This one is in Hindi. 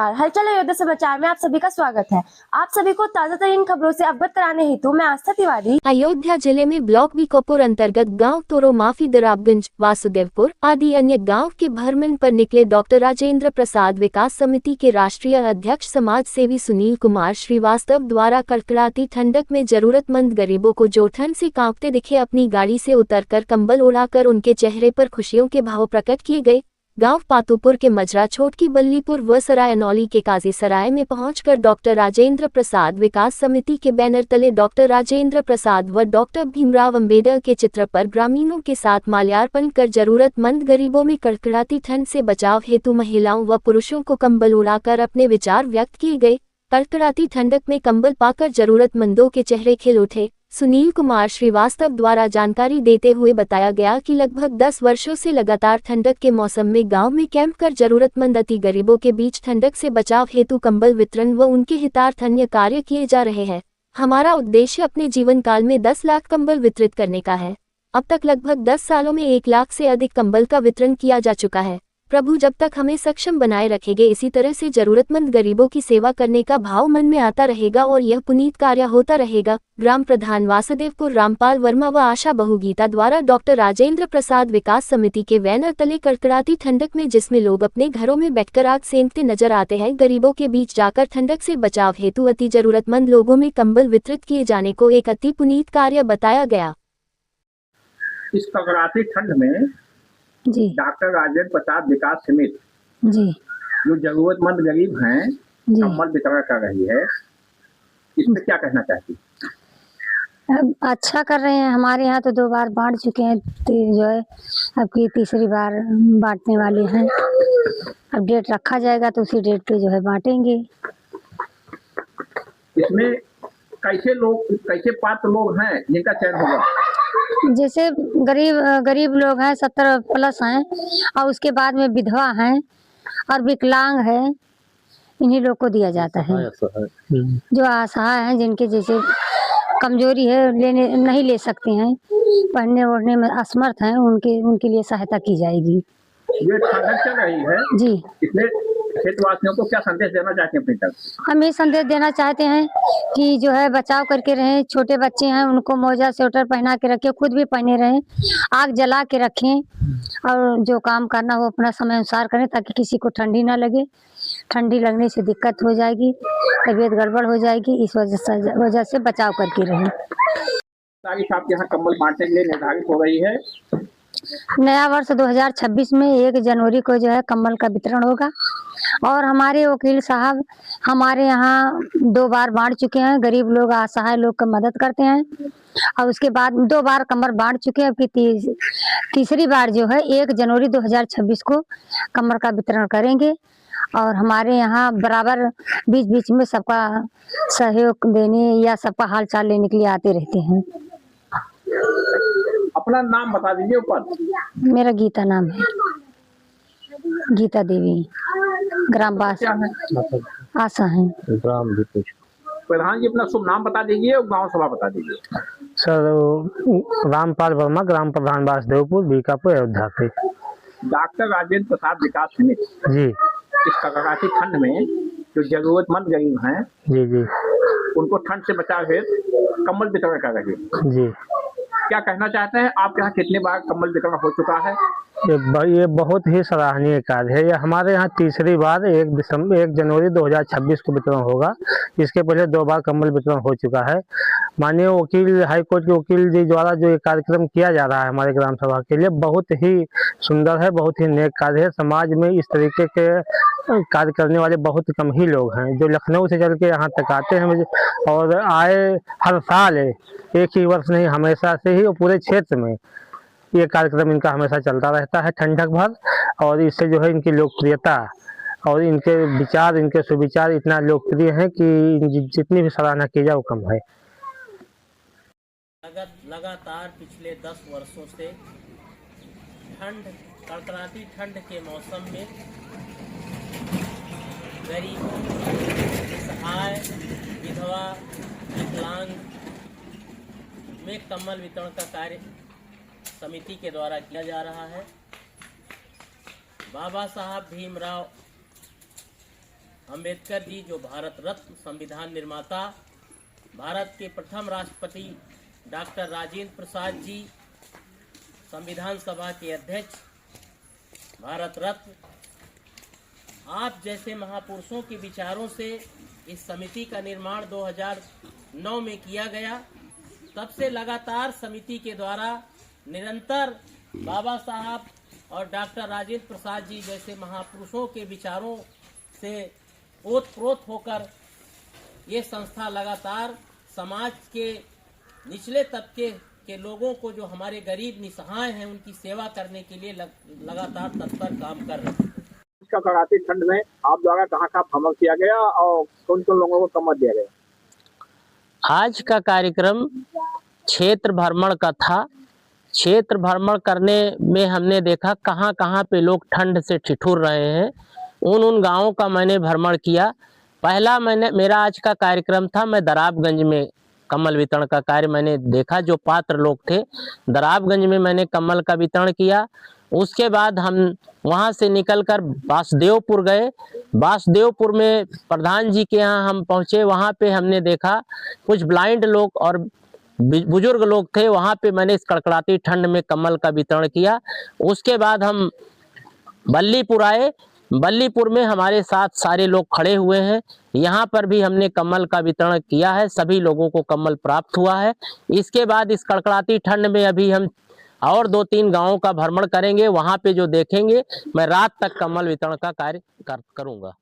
नमस्कार, हलचल अयोध्या समाचार में आप सभी का स्वागत है। आप सभी को ताजा तरीन खबरों से अवगत कराने हेतु मैं आस्था तिवारी। अयोध्या जिले में ब्लॉक बीकोपुर अंतर्गत गांव तोरो माफी दराबगंज वासुदेवपुर आदि अन्य गांव के भ्रमण पर निकले डॉक्टर राजेंद्र प्रसाद विकास समिति के राष्ट्रीय अध्यक्ष समाज सेवी सुनील कुमार श्रीवास्तव द्वारा कड़कड़ाती ठंडक में जरूरतमंद गरीबों को जो ठंड से कांपते दिखे अपनी गाड़ी से उतरकर कंबल ओढ़ाकर उनके चेहरे पर खुशियों के भाव प्रकट किए गए। गांव पातूपुर के मजरा छोटकी बल्लीपुर व सराय अनौली के काजी सराय में पहुंचकर डॉक्टर राजेंद्र प्रसाद विकास समिति के बैनर तले डॉक्टर राजेंद्र प्रसाद व डॉक्टर भीमराव अंबेडकर के चित्र पर ग्रामीणों के साथ माल्यार्पण कर जरूरतमंद गरीबों में कड़कड़ाती ठंड से बचाव हेतु महिलाओं व पुरुषों को कंबल उड़ाकर अपने विचार व्यक्त किए गए। कड़कड़ाती ठंडक में कंबल पाकर जरूरतमंदों के चेहरे खिल उठे। सुनील कुमार श्रीवास्तव द्वारा जानकारी देते हुए बताया गया कि लगभग 10 वर्षों से लगातार ठंडक के मौसम में गांव में कैंप कर जरूरतमंद अति गरीबों के बीच ठंडक से बचाव हेतु कंबल वितरण व उनके हितार्थ अन्य कार्य किए जा रहे हैं। हमारा उद्देश्य अपने जीवन काल में 10 लाख कंबल वितरित करने का है। अब तक लगभग 10 सालों में 1 लाख से अधिक कंबल का वितरण किया जा चुका है। प्रभु जब तक हमें सक्षम बनाए रखेंगे इसी तरह से जरूरतमंद गरीबों की सेवा करने का भाव मन में आता रहेगा और यह पुनीत कार्य होता रहेगा। ग्राम प्रधान वासुदेवपुर रामपाल वर्मा व आशा बहु गीता द्वारा डॉक्टर राजेंद्र प्रसाद विकास समिति के बैनर तले कड़कड़ाती ठंडक में जिसमें लोग अपने घरों में बैठकर आग सेंकते नजर आते हैं, गरीबों के बीच जाकर ठंडक से बचाव हेतु अति जरूरतमंद लोगों में कंबल वितरित किए जाने को एक अति पुनीत कार्य बताया गया। इस कड़कड़ाती ठंड में जी डॉक्टर राजेंद्र प्रसाद विकास समिति जी जो जरूरतमंद गरीब हैं जी कंबल वितरण कर रही है, इसमें क्या कहना चाहती? अच्छा कर रहे हैं। हमारे यहाँ तो 2 बार बांट चुके हैं, तो जो है अब की तीसरी बार बांटने वाले हैं। अब डेट रखा जाएगा तो उसी डेट पे जो है बांटेंगे। इसमें कैसे पात्र लोग हैं जिनका चयन होगा? जैसे गरीब लोग हैं, 70 प्लस हैं, और उसके बाद में विधवा हैं और विकलांग है, इन्हीं लोग को दिया जाता है। जो असहाय हैं, जिनके जैसे कमजोरी है, नहीं ले सकते हैं, पढ़ने ओढ़ने में असमर्थ हैं, उनके लिए सहायता की जाएगी। ये ठंडक चल रही है जी, इसमें क्षेत्रवासियों को क्या संदेश देना चाहते हैं अपनी तरफ? हम ये संदेश देना चाहते हैं कि जो है बचाव करके रहें। छोटे बच्चे हैं, उनको मोजा स्वेटर पहना के रखें, खुद भी पहने रहें, आग जला के रखें, और जो काम करना हो अपना समय अनुसार करें ताकि किसी को ठंडी ना लगे। ठंडी लगने से दिक्कत हो जाएगी, तबीयत गड़बड़ हो जाएगी, इस वजह से बचाव करके रहें। तारीख आपके यहाँ कंबल बांटने के लिए निर्धारित हो रही है। नया वर्ष 2026 में 1 जनवरी को जो है कंबल का वितरण होगा, और हमारे वकील साहब हमारे यहाँ 2 बार बांट चुके हैं। गरीब लोग, असहाय लोग का मदद करते हैं, और उसके बाद 2 बार कंबल बांट चुके हैं। फिर तीसरी बार जो है 1 जनवरी 2026 को कंबल का वितरण करेंगे, और हमारे यहाँ बराबर बीच में सबका सहयोग देने या सबका हाल चाल लेने के लिए आते रहते हैं। अपना नाम बता दीजिए ऊपर। मेरा गीता नाम है, गीता देवी, ग्राम बास आशा है। प्रधान जी अपना शुभ नाम बता दीजिए और गांव सभा बता दीजिए। सर रामपाल वर्मा, ग्राम प्रधान वासुदेवपुर, बीकापुर, अयोध्या से। डॉक्टर राजेंद्र प्रसाद विकास समिति जी, इस कड़कड़ाती ठंड में जो जरूरतमंद गरीब हैं जी जी, उनको ठंड से बचाव हेतु कंबल वितरण कर रही है। जी, क्या कहना चाहते हैं? आपके यहाँ कितने बार कंबल वितरण हो चुका है? ये बहुत ही सराहनीय कार्य है। ये हमारे यहाँ तीसरी बार 1 जनवरी 2026 को वितरण होगा। इसके पहले 2 बार कंबल वितरण हो चुका है। माननीय वकील, हाईकोर्ट के वकील जी द्वारा जो ये कार्यक्रम किया जा रहा है हमारे ग्राम सभा के लिए, बहुत ही सुंदर है, बहुत ही नेक कार्य है। समाज में इस तरीके के कार्य करने वाले बहुत कम ही लोग हैं जो लखनऊ से चल के यहाँ तक आते हैं और आए हर साल, एक ही वर्ष नहीं, हमेशा से ही पूरे क्षेत्र में ये कार्यक्रम इनका हमेशा चलता रहता है ठंडक भर, और इससे जो है इनकी लोकप्रियता और इनके विचार, इनके सुविचार इतना लोकप्रिय हैं कि जितनी भी सराहना की जाए वो कम है। लगातार पिछले 10 वर्षों से कड़कड़ाती ठंड के मौसम में गरीबों, असहाय, विधवा, विकलांग में कंबल वितरण का कार्य समिति के द्वारा किया जा रहा है। बाबा साहब भीमराव अंबेडकर जी जो भारत रत्न संविधान निर्माता, भारत के प्रथम राष्ट्रपति डॉक्टर राजेंद्र प्रसाद जी, संविधान सभा के अध्यक्ष, भारत रत्न, आप जैसे महापुरुषों के विचारों से इस समिति का निर्माण 2009 में किया गया। तब से लगातार समिति के द्वारा निरंतर बाबा साहब और डॉक्टर राजेंद्र प्रसाद जी जैसे महापुरुषों के विचारों से ओतप्रोत होकर ये संस्था लगातार समाज के निचले तबके के लोगों को, जो हमारे गरीब निसहाय हैं, उनकी सेवा करने के लिए लगातार तत्पर काम कर रहे हैं। इसका कड़ाके ठंड में आप द्वारा कहाँ भ्रमण किया गया और कौन कौन लोगों को कम्बल दिया गया? आज का कार्यक्रम क्षेत्र भ्रमण का था। क्षेत्र भ्रमण करने में हमने देखा कहाँ कहाँ पे लोग ठंड से ठिठुर रहे हैं। उन गांवों का मैंने भ्रमण किया। पहला मेरा आज का कार्यक्रम था, मैं दराबगंज में कम्बल वितरण का कार्य मैंने देखा। जो पात्र लोग थे, दराबगंज में मैंने कम्बल का वितरण किया। उसके बाद हम वहां से निकलकर वासुदेवपुर गए। वासुदेवपुर में प्रधान जी के यहाँ हम पहुंचे। वहां पे हमने देखा कुछ ब्लाइंड लोग और बुजुर्ग लोग थे। वहां पे मैंने इस कड़कड़ाती ठंड में कम्बल का वितरण किया। उसके बाद हम बल्लीपुर आए। बल्लीपुर में हमारे साथ सारे लोग खड़े हुए हैं। यहाँ पर भी हमने कम्बल का वितरण किया है। सभी लोगों को कम्बल प्राप्त हुआ है। इसके बाद इस कड़कड़ाती ठंड में अभी हम और 2-3 गांवों का भ्रमण करेंगे। वहां पे जो देखेंगे, मैं रात तक कम्बल वितरण का कार्य करूंगा।